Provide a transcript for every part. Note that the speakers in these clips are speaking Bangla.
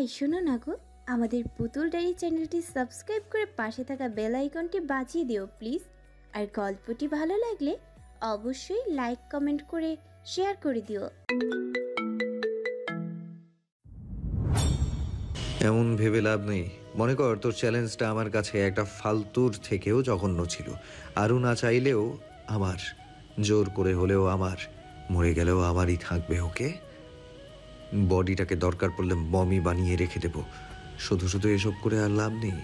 এই শোনো না গো, আমাদের পুতুল ডায়েরি চ্যানেলটি সাবস্ক্রাইব করে পাশে থাকা বেল আইকনটি বাজিয়ে দিও প্লিজ। আর গল্পটি ভালো লাগলে অবশ্যই লাইক কমেন্ট করে শেয়ার করে দিও। এমন ভেবে লাভ নেই। মনে কর তোর চ্যালেঞ্জটা আমার কাছে একটা ফালতুর থেকেও জঘন্য ছিল। আরও না চাইলেও আমার, জোর করে হলেও আমার, মরে গেলেও আমারই থাকবে। ওকে, বডিটাকে দরকার পড়লে মমি বানিয়ে রেখে দেব। শুধু শুধু এসব করে আর লাভ নেই।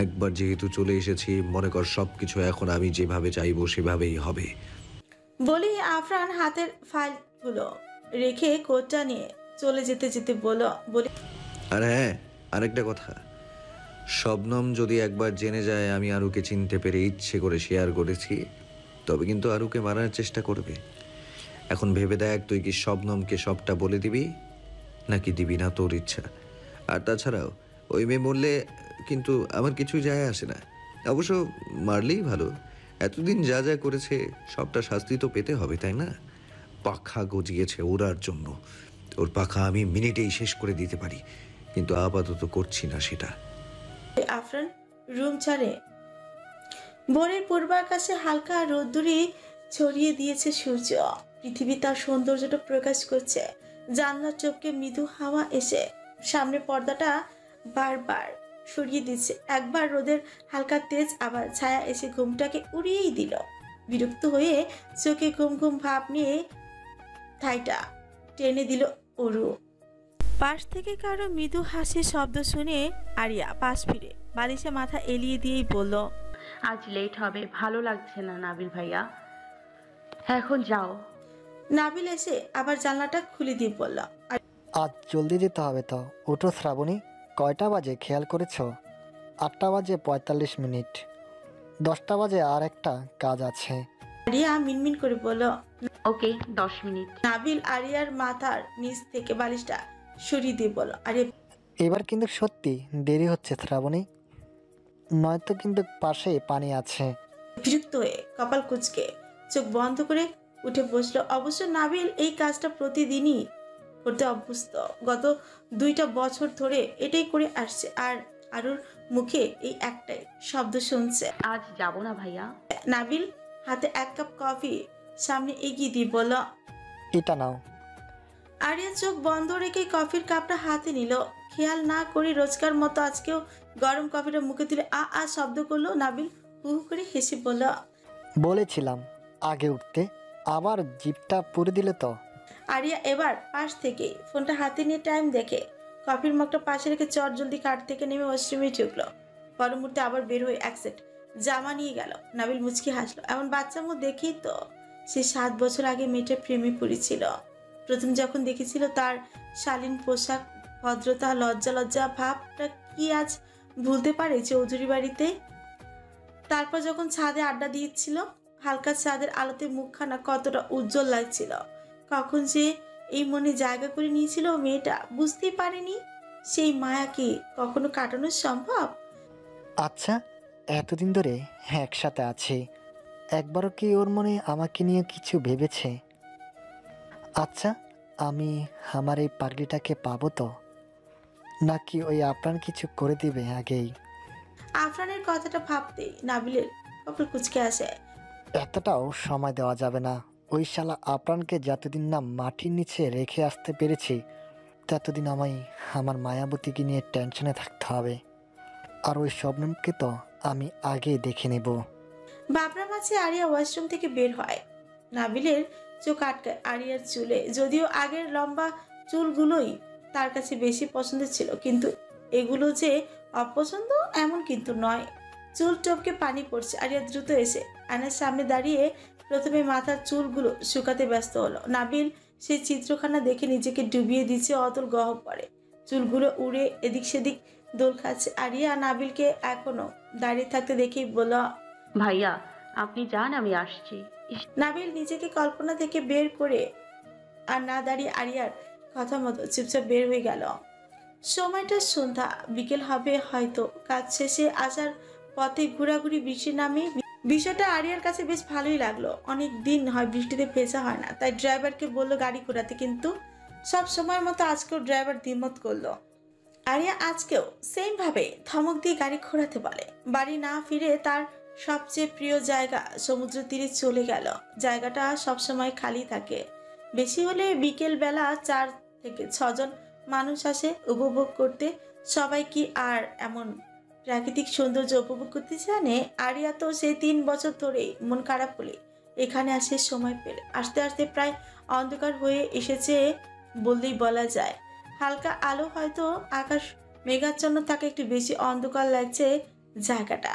একবার যেহেতু চলে এসেছি, মনে কর সব কিছু এখন আমি যেভাবে চাইবো সেভাবেই হবে। বলি আফরান হাতের ফাইলগুলো রেখে কোটটা নিয়ে চলে যেতে যেতে বলি আর হ্যাঁ, আরেকটা কথা, শবনম যদি একবার জেনে যায় আমি আরুকে চিনতে পেরে ইচ্ছে করে শেয়ার করেছি, তবে কিন্তু আরুকে মারার চেষ্টা করবে। এখন ভেবে দেখ, তুই কি শবনমকে সবটা বলে দিবি নাকি দিবি না, তোর ইচ্ছা। আর তাছাড়াও ওই মেয়ে মরলে কিন্তু আমার কিছুই যায় আসে না। অবশ্য মারলেই ভালো। এতদিন যা যা করেছে সবটা শাস্তি তো পেতে হবে, তাই না? পাখা গজিয়েছে ওড়ার জন্য, ওর পাখা আমি মিনিটেই শেষ করে দিতে পারি, কিন্তু আপাতত করছি না সেটা। আফরান রুম ছাড়ে। ভোরের পূর্বাকাশে হালকা রোদ্দুরি ছড়িয়ে দিয়েছে সূর্য। পৃথিবী তার সৌন্দর্যটা প্রকাশ করছে। জানলার চোখকে মৃদু হাওয়া এসে সামনে পর্দাটা বারবার সরিয়ে দিচ্ছে। একবার রোদের হালকা তেজ, আবার ছায়া এসে ঘুমটাকে উড়িয়েই দিল। বিরক্ত হয়ে চোখে ঘুম ঘুম ভাব নিয়ে ঠাইটা টেনে দিল অরু। পাশ থেকে কারো মৃদু হাসির শব্দ শুনে আরিয়া পাশ ফিরে বালিশে মাথা এলিয়ে দিয়েই বলল, আজ লেট হবে, ভালো লাগছে না নাবিল ভাইয়া, এখন যাও। নাবিল এসে আবার জানলাটা খুলে দিয়ে বলল, আজ জলদি যেতে হবে তো। ওঠো শ্রাবণী, কয়টা বাজে খেয়াল করেছ? 8টা বাজে 45 মিনিট। 10টা বাজে আর একটা কাজ আছে। আরিয়া মিনমিন করে বলল। ওকে, 10 মিনিট। নাবিল আরিয়ার মাথার নিচ থেকে বালিশটা সরিয়ে দিয়ে বলল, আরে এবার কিন্তু সত্যি দেরি হচ্ছে শ্রাবণী, নয়তো কিন্তু পাশে পানি আছে। বিরক্ত হয়ে কপাল কুঁচকে চোখ বন্ধ করে উঠে বসলো। অবশ্য নাবিল এই কাজটা প্রতিদিনই করতে অভ্যস্ত। গত 2টা বছর ধরে এটাই করে আসছে। আর আরুর মুখে এই একটাই শব্দ শুনছে, আজ যাব না ভাইয়া। নাবিল হাতে 1 কাপ কফি সামনে এগিয়ে দিয়ে বলল, এটা নাও। আরিয়া চোখ বন্ধ রেখে কফির কাপটা হাতে নিল। খেয়াল না করে রোজকার মতো আজকেও গরম কফিটা মুখে তুলে আ আ শব্দ করলো। নাবিল হু হু করে হেসে বলল, বলেছিলাম আগে উঠতে, আবার জিপটা পুরে দিলে তো। আরিয়া এবার পাশ থেকে ফোনটা হাতে নিয়ে টাইম দেখে কফির মগটা পাশে রেখে চট জলদি কাঠ থেকে নেমে ওয়াশরুমে ঢুকলো। পর মুহূর্তে আবার বের হয়ে এক সেট জামা নিয়ে গেল। নাবিল মুচকি হাসলো। এমন বাচ্চা মুখ দেখেই তো সে 7 বছর আগে মেয়েটার প্রেমে পড়েছিল। প্রথম যখন দেখেছিল তার শালীন পোশাক, ভদ্রতা, লজ্জা লজ্জা ভাবটা কি আজ ভুলতে পারে চৌধুরী বাড়িতে? তারপর যখন ছাদে আড্ডা দিয়েছিল, হালকা ছাদের আলোতে মুখখানা কতটা উজ্জ্বল লাগছিল। কখন যে এই মনে জায়গা করে নিয়েছিল মেয়েটা বুঝতেই পারেনি। সেই মায়া কি কখনো কাটানো সম্ভব? আচ্ছা, এতদিন ধরে একসাথে আছি, একবারও কি ওর মনে আমাকে নিয়ে কিছু ভেবেছে? আচ্ছা, আমি আমার এই পাগলিটাকে পাবো তো, নাকি ওই আপ্রাণ কিছু করে দিবে আগেই? আফরানের কথাটা ভাবতেই নাবিলের কপাল কুঁচকে আসে। এতটাও সময় দেওয়া যাবে না। ওই শালা আপ্রাণকে যতদিন না মাটির নিচে রেখে আসতে পেরেছি, ততদিন আমায় আমার মায়াবতীকে নিয়ে টেনশনে থাকতে হবে। আর ওই শবনমকে তো আমি আগে দেখে নেব। ভাবনার মাঝে আরিয়া ওয়াশরুম থেকে বের হয়। নাবিলের চোখ আটকায় আরিয়ার চুলে। যদিও আগের লম্বা চুলগুলোই তার কাছে বেশি পছন্দের ছিল, কিন্তু এগুলো যে অপছন্দ এমন কিন্তু নয়। চুল টপকে পানি পড়ছে। আরিয়া দ্রুত এসে আয়নার সামনে দাঁড়িয়ে প্রথমে মাথার চুলগুলো শুকাতে ব্যস্ত হলো। নাবিল সেই চিত্রখানা দেখে নিজেকে ডুবিয়ে দিচ্ছে অতল গহ্বরে। চুলগুলো উড়ে এদিক সেদিক দোল খাচ্ছে। আরিয়া নাবিলকে এখনো দাঁড়িয়ে থাকতে দেখেই বলল, ভাইয়া আপনি যান, আমি আসছি। নাবিল নিজেকে কল্পনা থেকে বের করে আর না দাঁড়িয়ে আরিয়ার কথা মতো চুপচাপ বের হয়ে গেল। সময়টা সন্ধ্যা, বিকেল হবে হয়তো। কাজ শেষে আসার পথে ঘোরাঘুরি বৃষ্টি নামে। বিষয়টা আরিয়ার কাছে বেশ ভালোই লাগলো। অনেক দিন হয় বৃষ্টিতে ভেজা হয় না, তাই ড্রাইভারকে বললো গাড়ি ঘোরাতে, কিন্তু সব সময় মতো আজকেও ড্রাইভার দ্বিমত করলো। আরিয়া আজকেও সেম ভাবে ধমক দিয়ে গাড়ি ঘোরাতে বলে। বাড়ি না ফিরে তার সবচেয়ে প্রিয় জায়গা সমুদ্র তীরে চলে গেল। জায়গাটা সবসময় খালি থাকে, বেশি হলে বিকেল বেলা 4 থেকে 6 জন মানুষ আসে উপভোগ করতে। সবাই কি আর এমন প্রাকৃতিক সৌন্দর্য উপভোগ করতে জানে? আরিয়া তো সেই 3 বছর ধরেই মন খারাপ হলে এখানে আসে সময় পেলে। আস্তে আস্তে প্রায় অন্ধকার হয়ে এসেছে বললেই বলা যায়। হালকা আলো, হয়তো আকাশ মেঘাচ্ছন্ন থাকে, একটু বেশি অন্ধকার লাগছে জায়গাটা।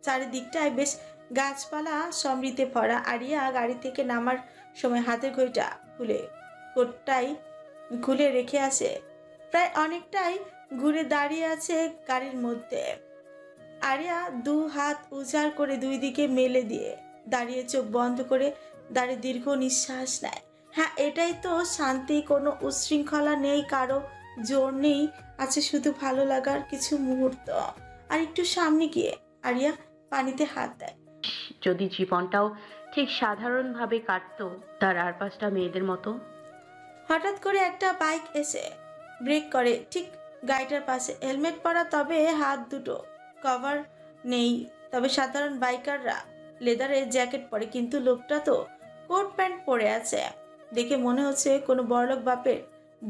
চারিদিকটায় বেশ গাছপালা সমৃদ্ধে ভরা। আরিয়া গাড়ি থেকে নামার সময় হাতের ঘড়িটা কোটটাই খুলে রেখে আসে। প্রায় অনেকটাই ঘুরে দাঁড়িয়ে আছে গাড়ির মধ্যে। আরিয়া 2 হাত উজাড় করে 2 দিকে মেলে দিয়ে দাঁড়িয়ে চোখ বন্ধ করে দাঁড়িয়ে দীর্ঘ নিঃশ্বাস নেয়। হ্যাঁ, এটাই তো শান্তি। কোনো উচ্ছৃঙ্খলা নেই, কারো জোর নেই, আছে শুধু ভালো লাগার কিছু মুহূর্ত। আর একটু সামনে গিয়ে আরিয়া পানিতে হাত দেয়। যদি জীবনটাও ঠিক সাধারণভাবে কাটতো তার আর 5টা মেয়েদের মতো। হঠাৎ করে একটা বাইক এসে ব্রেক করে ঠিক গাড়িটার পাশে। হেলমেট পরা, তবে হাত দুটো কভার নেই। তবে সাধারণ বাইকাররা লেদারের জ্যাকেট পরে, কিন্তু লোকটা তো কোট প্যান্ট পরে আছে। দেখে মনে হচ্ছে কোনো বড়লোক বাপের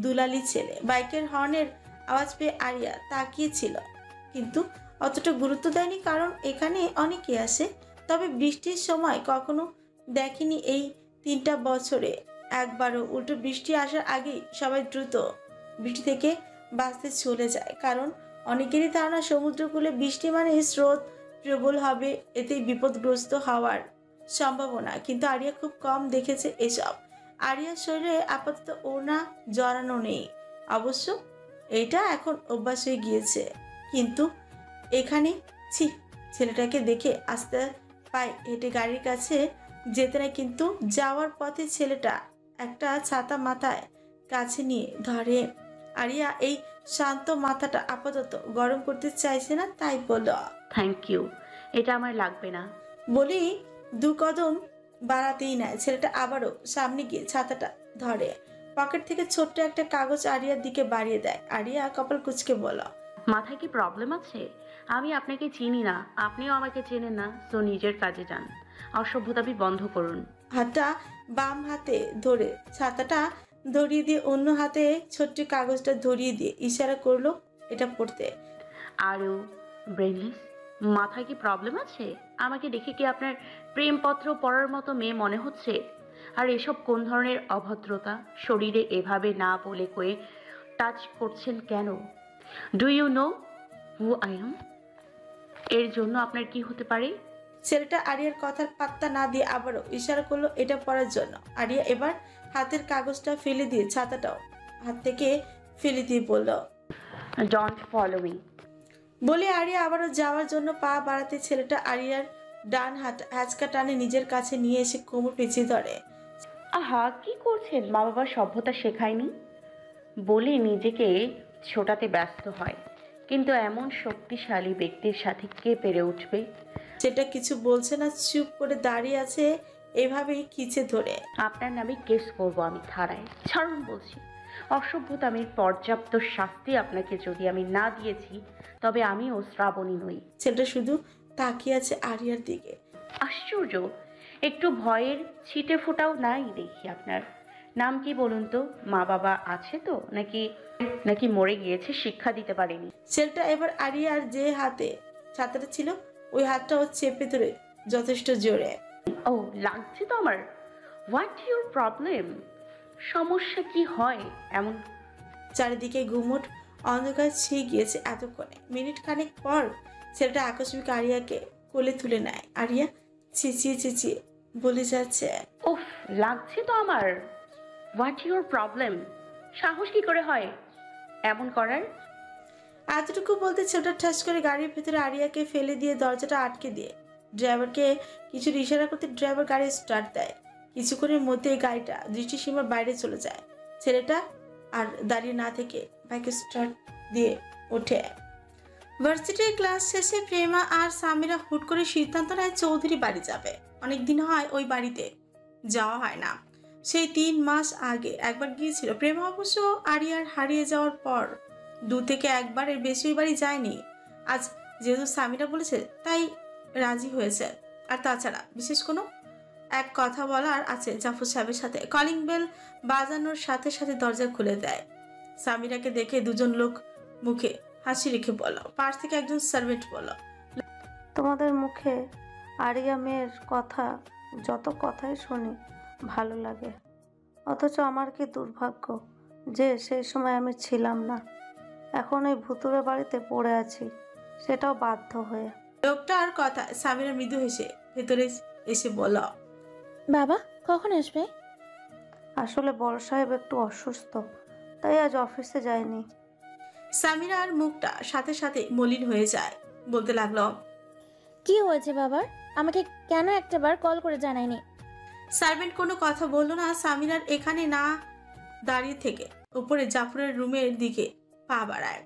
দুলালি ছেলে। বাইকের হর্নের আওয়াজ পেয়ে আরিয়া তাকিয়েছিল, কিন্তু অতটা গুরুত্ব দেয়নি, কারণ এখানে অনেকে আসে। তবে বৃষ্টির সময় কখনো দেখেনি এই 3টা বছরে একবারও। উল্টো বৃষ্টি আসার আগেই সবাই দ্রুত বৃষ্টি থেকে বাঁচতে চলে যায়, কারণ অনেকেরই ধারণা সমুদ্রকূলে বৃষ্টি মানে স্রোত প্রবল হবে, এতেই বিপদগ্রস্ত হওয়ার সম্ভাবনা। কিন্তু আরিয়া খুব কম দেখেছে এসব। আরিয়ার শরীরে আপাতত ওড়না জড়ানো নেই, অবশ্য এইটা এখন অভ্যাস হয়ে গিয়েছে। কিন্তু এখানে ছেলেটাকে দেখে আস্তে পায়ে হেঁটে গাড়ির কাছে যেতে না, কিন্তু যাওয়ার পথে ছেলেটা একটা ছাতা মাথায় কাছে নিয়ে ধরে। আরিয়া এই শান্ত মাথাটা আপাতত গরম করতে চাইছে না, তাই বলল, থ্যাংক ইউ, এটা আমার লাগবে না। বলি 2 কদম বাড়াতেই নেয়। ছেলেটা আবারও সামনে গিয়ে ছাতাটা ধরে। পকেট থেকে ছোট্ট একটা কাগজ আরিয়ার দিকে বাড়িয়ে দেয়। আরিয়া কপাল কুঁচকে বলল, মাথায় কি প্রবলেম আছে? আমি আপনাকে চিনি না, আপনিও আমাকে চেনেন না, তো নিজের কাজে যান। অসভ্যতামি বন্ধ করুন। হাতটা বাম হাতে ধরে ছাতাটা ধরিয়ে দিয়ে অন্য হাতে ছোট্ট কাগজটা ধরিয়ে দিয়ে ইশারা করলো এটা পড়তে। আরও ব্রেনলেস, মাথায় কি প্রবলেম আছে? আমাকে দেখে কি আপনার প্রেমপত্র পড়ার মতো মেয়ে মনে হচ্ছে? আর এসব কোন ধরনের অভদ্রতা? শরীরে এভাবে না বলে কয়ে টাচ করছেন কেন? Do you know who I am? এর জন্য আপনার কি হতে পারে? ছেলেটা আরিয়ার কথার পাত্তা না দিয়ে আবারও ইশারা করলো এটা পড়ার জন্য। আরিয়া এবার হাতের কাগজটা ফেলে দিয়ে ছাতাটাও হাত থেকে ফেলে দিয়ে বলল, ডোন্ট ফলো মি। বলে আরিয়া আবারও যাওয়ার জন্য পা বাড়াতে ছেলেটা আরিয়ার ডান হাত হ্যাচকা টানে নিজের কাছে নিয়ে এসে কোমর পেঁচিয়ে ধরে। আহা, কি করছেন? মা বাবা সভ্যতা শেখায়নি বলে নিজেকে ছোটাতে ব্যস্ত হয়, কিন্তু এমন শক্তিশালী ব্যক্তির সাথে কে পেরে উঠবে? সেটা কিছু বলছে না, চুপ করে দাঁড়িয়ে আছে এভাবেই খিচে ধরে। আপনার নামে কেস করবো আমি থানায়। ছাড়ুন বলছি। অসভ্যতামির পর্যাপ্ত শাস্তি আপনাকে যদি আমি না দিয়েছি, তবে আমিও শ্রাবণী নই। ছেলেটা শুধু তাকিয়ে আছে আরিয়ার দিকে। আশ্চর্য, একটু ভয়ের ছিটে ফোটাও নাই দেখি আপনার। নাম কি বলুন তো? মা বাবা আছে তো, নাকি মরে গিয়েছে, শিক্ষা দিতে পারেনি? ছেলেটা এবার আরিয়ার যে হাতে ছাতাটা ছিল ওই হাতটাও চেপে ধরে যথেষ্ট জোরে। ও, লাগছে তো আমার। What your problem? সমস্যা কি হয় এমন? চারিদিকে ঘুমট অন্ধকার ছেয়ে গিয়েছে এতক্ষণে। মিনিট খানেক পর ছেলেটা আকস্মিক আরিয়াকে কোলে তুলে নেয়। আরিয়া চেঁচিয়ে চেঁচিয়ে বলে যাচ্ছে, ওফ, লাগছে তো আমার। What your problem? সাহস কি করে হয় এমন করার? এতটুকু বলতে ছেলেটা ঠাস করে গাড়ির ভেতরে আরিয়াকে ফেলে দিয়ে দরজাটা আটকে দিয়ে ড্রাইভারকে কিছু ইশারা করতে ড্রাইভার গাড়ি স্টার্ট দেয়। কিছুক্ষণের মধ্যে গাড়িটা দৃষ্টিসীমার বাইরে চলে যায়। ছেলেটা আর দাঁড়িয়ে না থেকে বাইকে স্টার্ট দিয়ে ওঠে। ভার্সিটির ক্লাস শেষে প্রেমা আর সামিরা হুট করে সিদ্ধান্ত নেয় চৌধুরী বাড়ি যাবে। অনেকদিন হয় ওই বাড়িতে যাওয়া হয় না। সেই 3 মাস আগে একবার গিয়েছিল। প্রেমা অবশ্য আরিয়ার হারিয়ে যাওয়ার পর 2 থেকে একবারের বেশি ওই বাড়ি যায়নি। আজ যেহেতু সামিরা বলেছে তাই রাজি হয়েছে। আর তাছাড়া বিশেষ কোনো এক কথা বলার আছে জাফর সাহেবের সাথে। কলিং বেল বাজানোর সাথে সাথে দরজা খুলে দেয়। সামিরাকে দেখে দুজন লোক মুখে হাসি রেখে বলল। পাশ থেকে একজন সার্ভেন্ট বলল, তোমাদের মুখে আরিয়া মেয়ের কথা যত কথাই শুনি ভালো লাগে, অথচ আমার কি দুর্ভাগ্য যে সেই সময় আমি ছিলাম না। এখন এই ভুতুরে বাড়িতে পড়ে আছি, সেটাও বাধ্য হয়ে। লোকটার কথা সামিরা মৃদু হেসে ভেতরে এসে বলল, বাবা কখন আসবে? আসলে বড় সাহেব একটু অসুস্থ, তাই আজ অফিসে যায়নি। সামিরার মুখটা সাথে সাথে মলিন হয়ে যায়। বলতে লাগলো, কি হয়েছে বাবার? আমাকে কেন একটাবার কল করে জানায়নি? সার্ভেন্ট কোনো কথা বলল না। সামিরার এখানে না দাঁড়িয়ে থেকে উপরে জাফরের রুমের দিকে পা বাড়ায়।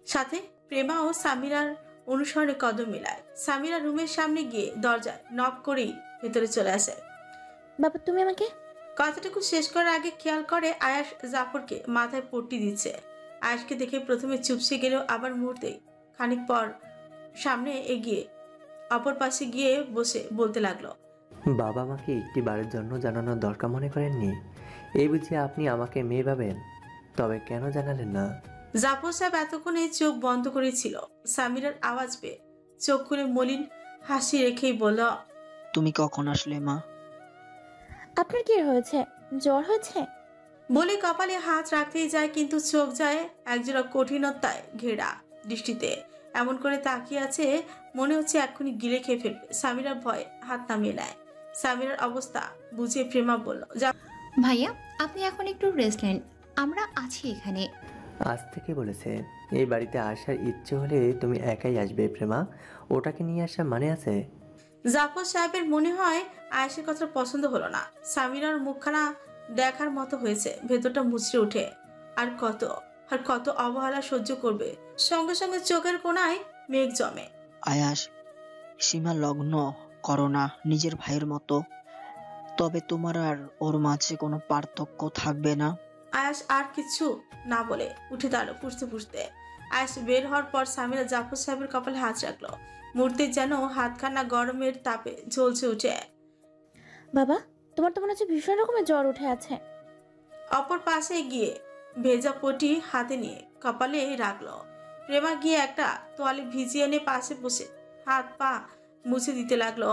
সাথে প্রেমা ও সামিরার অনুসরণে কদম মেলায়। সামিরা রুমের সামনে গিয়ে দরজায় নক করেই ভেতরে চলে আসে। বাবা তুমি আমাকে... কথাটুকু শেষ করার আগে খেয়াল করে আয়াস জাফরকে মাথায় পট্টি দিচ্ছে। আয়াসকে দেখে প্রথমে চুপসে গেলেও আবার মুহূর্তেই খানিক পর সামনে এগিয়ে অপর পাশে গিয়ে বসে বলতে লাগলো, বাবা আমাকে একটি বারের জন্য জানানোর দরকার মনে করেননি? এই বুঝি আপনি আমাকে মেয়ে ভাবেন? তবে কেন জানালেন না? জাফর সাহেব এতক্ষণে চোখ বন্ধ করেছিল। সামিরার আওয়াজ পেয়ে চোখ খুলে মলিন হাসি রেখেই বলল, তুমি কখন আসলে মা? আপনার কি হয়েছে? জ্বর হয়েছে? বলে কপালে হাত রাখতেই যায়, কিন্তু চোখ যায় একজোড়া কঠিনতায় ঘেরা দৃষ্টিতে। এমন করে তাকিয়ে আছে মনে হচ্ছে এক্ষুনি গিলে খেয়ে ফেলবে। সামিরার ভয় হাত নামিয়ে নেয়। সামিরার অবস্থা বুঝে প্রেমা বলল, ভাইয়া আপনি এখন একটু রেস্ট নেন, আমরা আছি এখানে। আজ থেকে বলেছে এই বাড়িতে আসার ইচ্ছে হলে তুমি একাই আসবে প্রেমা, ওটাকে নিয়ে আসার মানে আছে? জাফর সাহেবের মনে হয় আয়েশের কথা পছন্দ হলো না। সামিরার মুখখানা দেখার মতো হয়েছে। ভেতরটা মুচড়ে ওঠে। আর কত অবহেলা সহ্য করবে। সঙ্গে সঙ্গে চোখের কোণায় মেঘ জমে। আয়াস, সীমা লগ্ন করো না নিজের ভাইয়ের মতো, তবে তোমার আর ওর মাঝে কোনো পার্থক্য থাকবে না। আয়াস আর কিছু না বলে উঠে দাঁড়ালো ফুসতে ফুসতে। আয়াস বের হওয়ার পর সামিরা জাফর সাহেবের কপালে হাত রাখলো। মুহূর্তে যেন হাতখানা গরমের তাপে ঝলসে উঠে। বাবা তোমার তো মনে হচ্ছে ভীষণ রকমের জ্বর উঠে আছে। অপর পাশে গিয়ে ভেজা পটি হাতে নিয়ে কপালে রাখলো। প্রেমা গিয়ে একটা তোয়ালে ভিজিয়ে এনে পাশে বসে হাত পা মুছে দিতে লাগলো।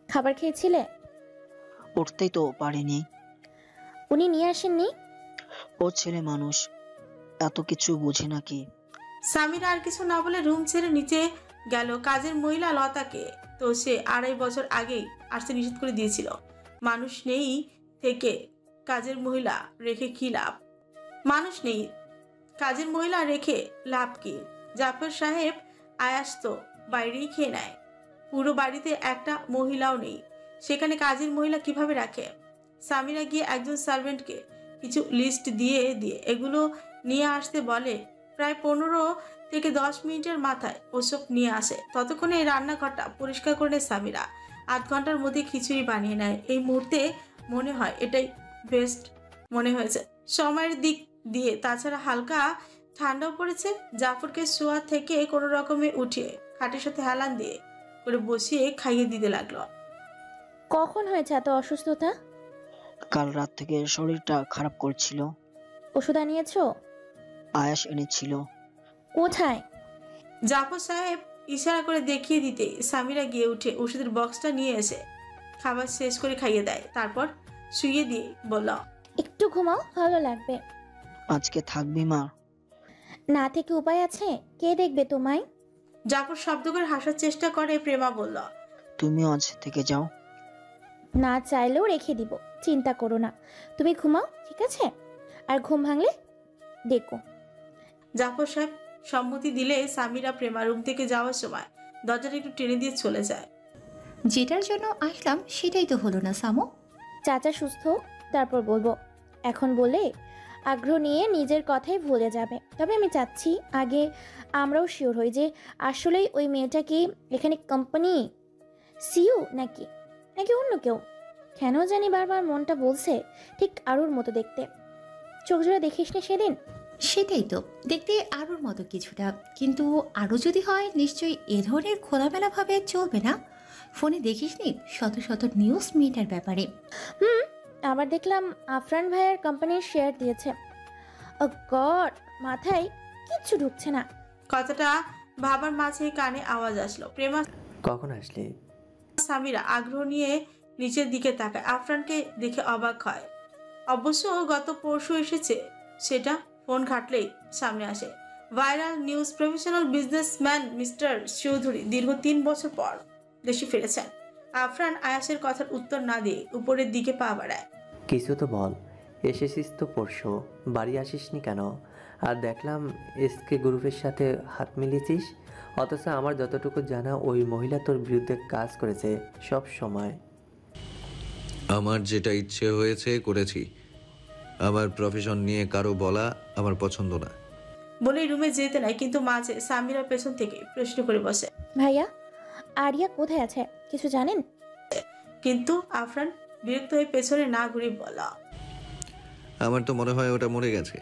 খাবার খেয়েছিলে? উঠতেই তো পারিনি। উনি নিয়ে আসেননি? ও ছেলে মানুষ, এত কিছু বুঝে নাকি? সামিরা আর কিছু না বলে রুম ছেড়ে নিচে গেল। কাজের মহিলা লতাকে তো সে 2.5 বছর আগেই আসতে নিষেধ করে দিয়েছিল। মানুষ নেই থেকে কাজের মহিলা রেখে কি লাভ? মানুষ নেই কাজের মহিলা রেখে লাভ কি? জাফর সাহেব আয়াস তো বাইরেই খেয়ে নেয়। পুরো বাড়িতে একটা মহিলাও নেই, সেখানে কাজের মহিলা কিভাবে রাখে? সামিরা গিয়ে একজন সার্ভেন্টকে কিছু লিস্ট দিয়ে এগুলো নিয়ে আসতে বলে। প্রায় 15 থেকে 10 মিনিটের মাথায় ওসব নিয়ে আসে। ততক্ষণে এই রান্নাঘরটা পরিষ্কার করে নেয় সামিরা। 8 ঘন্টার মধ্যে খিচুড়ি বানিয়ে নেয়। এই মুহূর্তে মনে হয় এটাই বেস্ট মনে হয়েছে সময়ের দিক দিয়ে। তাছাড়া হালকা ঠান্ডাও পড়েছে। জাফরকে শোয়া থেকে কোনো রকমে উঠিয়ে খাটের সাথে হেলান দিয়ে করে বসিয়ে খাইয়ে দিতে লাগলো। কখন হয়েছে এত অসুস্থতা? কাল রাত থেকে শরীরটা খারাপ করছিল। ওষুধ আনিয়েছো? আয়াস এনেছিল। কোথায়? জাফর সাহেব ইশারা করে দেখিয়ে দিতে সামিরা গিয়ে উঠে ওষুধের বক্সটা নিয়ে এসে খাবার শেষ করে খাইয়ে দেয়। তারপর শুইয়ে দিয়ে বলল, একটু ঘুমাও, ভালো লাগবে। আজকে থাকবি মা? না থেকে উপায় আছে? কে দেখবে তোমায়? জাফর শব্দ করে হাসার চেষ্টা করে। প্রেমা বলল, তুমিও আজ থেকে যাও। না চাইলেও রেখে দিব, চিন্তা করো না। তুমি ঘুমাও, ঠিক আছে? আর ঘুম ভাঙলে দেখো। জাফর সাহেব সম্মতি দিলে সামিরা প্রেমা রুম থেকে যাওয়ার সময় দরজাটা একটু টেনে দিয়ে চলে যায়। যেটার জন্য আসলাম সেটাই তো হলো না সামো। চাচা সুস্থ তারপর বলবো। এখন বলে আগ্রহ নিয়ে নিজের কথাই ভুলে যাবে। তবে আমি চাচ্ছি আগে আমরাও শিওর হই যে আসলেই ওই মেয়েটা কি এখানে কোম্পানি সিইও নাকি অন্য কেউ। কেন জানি বারবার মনটা বলছে ঠিক আরুর মতো দেখতে। চোখ জোড়া দেখিস না সেদিন? সেটাই তো, দেখতে আরুর মতো কিছুটা, কিন্তু আরও যদি হয় নিশ্চয়ই এ ধরনের খোলামেলাভাবে চলবে না। ফোনে দেখিসনি শত শত নিউজ মিটার ব্যাপারে। আবার দেখলাম আফরান ভাইয়ের কোম্পানির শেয়ার দিয়েছে। ও গড, মাথায় কিচ্ছু ঢুকছে না। কথাটা ভাবার মাঝে কানে আওয়াজ আসলো। প্রেমা কখন আসলি? সামিরা আগ্রহ নিয়ে নিচের দিকে তাকায়। আফরানকে দেখে অবাক হয়। অবশ্য গত পরশু এসেছে, সেটা ফোন ঘাটলেই সামনে আসে। Viral news, professional businessman mister Chowdhury দীর্ঘ 3 বছর পর দেশে ফিরেছেন। আফরান আয়াসের কথার উত্তর না দিয়ে উপরের দিকে পা বাড়ায়। কিছু তো বল, এসেছিস তো পরশু, বাড়ি আসিসনি কেন? আর দেখলাম এসকে গ্রুপের সাথে হাত মিলিয়েছিস, অথচ আমার যতটুকু জানা ওই মহিলা তোর বিরুদ্ধে কাজ করেছে সব সময়। আমার যেটা ইচ্ছে হয়েছে করেছি। আমার প্রফেশন নিয়ে কারো বলা আমার পছন্দ না। বলেই রুমে যেতে নাই, কিন্তু মাঝে সামিরা পেছন থেকে প্রশ্ন করে বসে। ভাইয়া, আরিয়া কোথায় আছে কিছু জানেন? কিন্তু আফরান বিরক্ত হয়ে পেছনে না ঘুরে বলা, আমার তো মনে হয় ওটা মরে গেছে।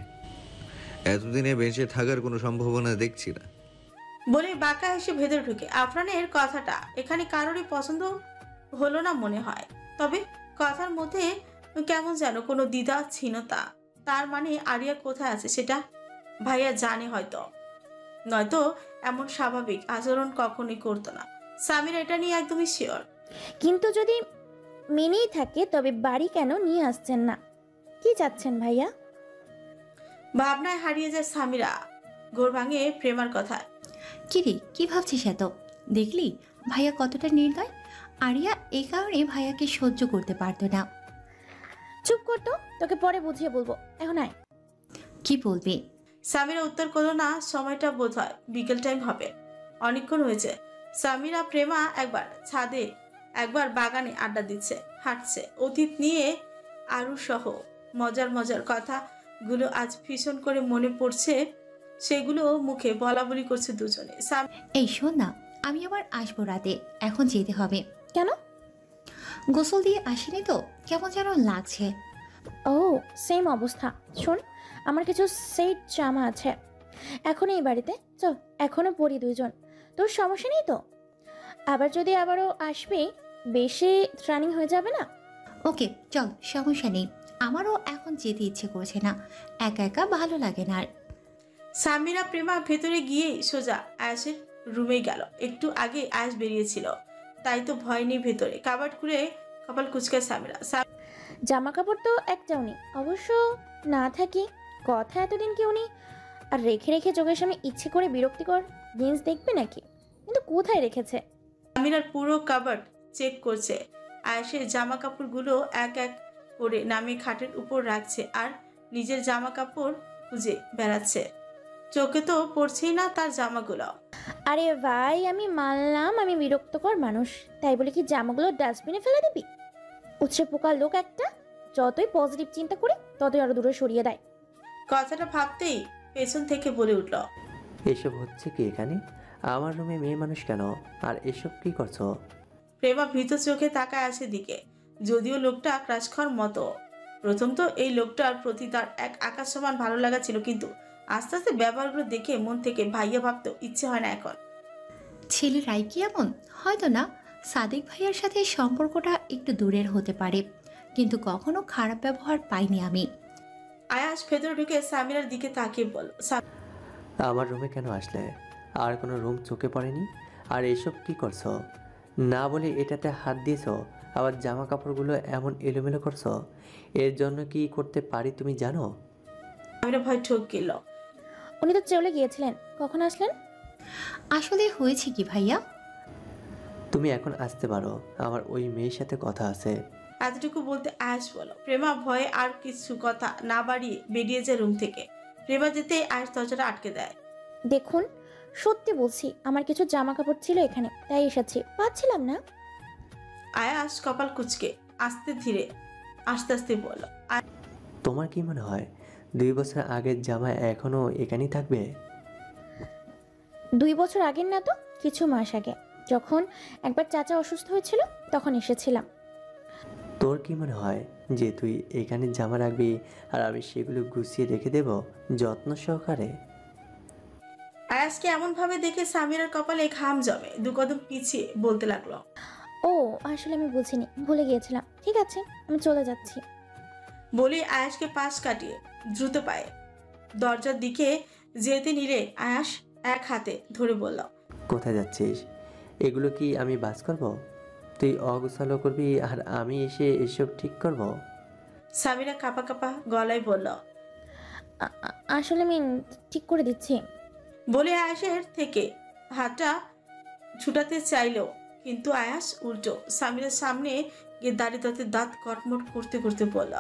এতদিনে বেঁচে থাকার কোনো সম্ভাবনা দেখছি না। বলে বাঁকা হেসে ভেতরে ঢুকে। আফরানের কথাটা এখানে কারোরই পছন্দ হলো না মনে হয়, তবে কথার মধ্যে কেমন যেন কোনো দ্বিধা ছিনতা। তার মানে আরিয়া কোথায় আছে সেটা ভাইয়া জানে হয়তো, নয়তো এমন স্বাভাবিক আচরণ কখনোই করতো না। সামিরা এটা নিয়ে একদমই শিওর। কিন্তু যদি মেনেই থাকে তবে বাড়ি কেন নিয়ে আসছেন না? কি চাচ্ছেন ভাইয়া? ভাবনায় হারিয়ে যায় সামিরা। ঘোর ভাঙে প্রেমার কথায়। কিরে, কি ভাবছিস এত? দেখলি ভাইয়া কতটা নির্দয়। আরিয়া এই কারণে ভাইয়াকে সহ্য করতে পারতো না। চুপ করতো, তোকে পরে বুঝিয়ে বলবো, এখন আয়। কি বলবি? সামিরা উত্তর করলো না। সময়টা বোধ হয় বিকেল টাইম হবে, অনেকক্ষণ হয়েছে। সামিরা প্রেমা একবার ছাদে একবার বাগানে আড্ডা দিচ্ছে, হাঁটছে। অতীত নিয়ে আরু সহ মজার মজার কথাগুলো আজ ভীষণ করে মনে পড়ছে, সেগুলো মুখে বলা বলি করছে দুজনে। এই শোন না, আমি আবার আসবো রাতে, এখন যেতে হবে। কেন? গোসল দিয়ে আসিনি তো, কেমন যেন লাগছে। ও সেম অবস্থা। শোন, আমার কিছু সেট জামা আছে এখন এই বাড়িতে, চল এখনো পরি দুইজন। তোর সমস্যা নেই তো? আবার যদি আবারও আসবি, বেশি রানিং হয়ে যাবে না? ওকে চল, সমস্যা নেই। আমারও এখন যেতে ইচ্ছে করছে না, একা একা ভালো লাগে না আর। সামিরা প্রেমা ভেতরে গিয়ে সোজা আয়াসের রুমেই গেল। একটু আগে আয়াস বেরিয়েছিল, তাই তো ভয় নেই ভেতরে। কাবার্ড খুলে কপাল কুচকায় সামিরা। জামা কাপড় তো একটাও নেই। অবশ্য না থাকি কথা এতদিন কেউ নেই, আর রেখে রেখে চোখের সামনে ইচ্ছে করে বিরক্তিকর জিন্স দেখবে নাকি? কিন্তু কোথায় রেখেছে? সামিরার পুরো কাবার্ড চেক করছে। আয়াসের জামা কাপড়গুলো এক এক করে নামে খাটের উপর রাখছে, আর নিজের জামা কাপড় খুঁজে বেড়াচ্ছে। চোখে তো পড়ছেই না তার জামাগুলো। আরে ভাই, আমি মানলাম আমি বিরক্তকর মানুষ, তাই বলে কি জামাগুলো ডাস্টবিনে ফেলে দিবি? উচ্ছে পোকা লোক একটা, যতই পজিটিভ চিন্তা করি ততই আরো দূরে সরিয়ে দেয়। কথাটা ভাবতেই পেছন থেকে বলে উঠল, এসব হচ্ছে কি এখানে? আমার রুমে মেয়ে মানুষ কেন? আর এসব কি করছো? প্রেমা ভীত চোখে তাকায় আসে দিকে। যদিও লোকটা ক্রাশ খাওয়ার মতো। প্রথম তো এই লোকটার প্রতি তার এক আকাশ সমান ভালো লাগা ছিল, কিন্তু আস্তে আস্তে ব্যবহারগুলো দেখে মন থেকে ভাইয়া ভাবতেও ইচ্ছে হয় না এখন। ছেলেরাই কি এমন? হয়তো না, সাদিক ভাইয়ার সাথে সম্পর্কটা একটু দূরের হতে পারে, কিন্তু কখনো খারাপ ব্যবহার পাইনি আমি। আয়াস ভেতরে ঢুকে সামিরার দিকে তাকিয়ে বল, আমার রুমে কেন আসলে? আর কোনো রুম চোখে পড়েনি? আর এসব কি করছো? না বলে এটাতে হাত দিয়েছো, আবার জামা কাপড়গুলো এমন এলোমেলো করছো। এর জন্য কি করতে পারি তুমি জানো? সামিরা ভয় ঠক গেল। উনি তো চলে গিয়েছিলেন, কখন আসলেন? আসলে হয়েছে কি ভাইয়া? তুমি এখন আসতে পারো, আমার ওই মেয়ের সাথে কথা আছে। এতটুকু বলতে আয়াস বলো। প্রেমা ভয়ে আর কিছু কথা না বাড়িয়ে বেরিয়ে যায় রুম থেকে। প্রেমা যেতে আয়াস দরজাটা আটকে দেয়। দেখুন, সত্যি বলছি, আমার কিছু জামা কাপড় ছিল এখানে, তাই এসেছি, পাচ্ছিলাম না। আয়াস কপাল কুচকে আস্তে আস্তে বলল, তোমার কি মনে হয় 2 বছর আগের জামা এখনো এখানেই থাকবে? 2 বছর আগের না তো, কিছু মাস আগে, যখন একবার চাচা অসুস্থ হয়েছিল তখন এসেছিলাম। তোর কি মনে হয় যে তুই এখানে জামা রাখবি আর আমি সেগুলো গুছিয়ে রেখে দেব যত্ন সহকারে? আয়াসকে এমন ভাবে দেখে সামিরার কপালে ঘাম জমে, 2 কদম পিছিয়ে বলতে লাগলো, ও আসলে আমি বুঝিনি, ভুলে গিয়েছিলাম। ঠিক আছে, আমি চলে যাচ্ছি। বলে আয়াসকে পাশ কাটিয়ে দ্রুত পায়ে দরজার দিকে যেতে নিলে আয়াস এক হাতে ধরে বলল, কোথায় যাচ্ছিস? এগুলো কি আমি বাস করব? তুই অগোছালো করবি আর আমি এসে এসব ঠিক করব? সামিরা কাঁপা কাঁপা গলায় বলল। আসলে আমি ঠিক করে দিচ্ছি। বলে আয়াসের থেকে হাতটা ছুটাতে চাইলো, কিন্তু আয়াস উল্টো সামিরার সামনে গিয়ে দাঁড়িয়ে দাঁত কটমট করতে করতে বলল,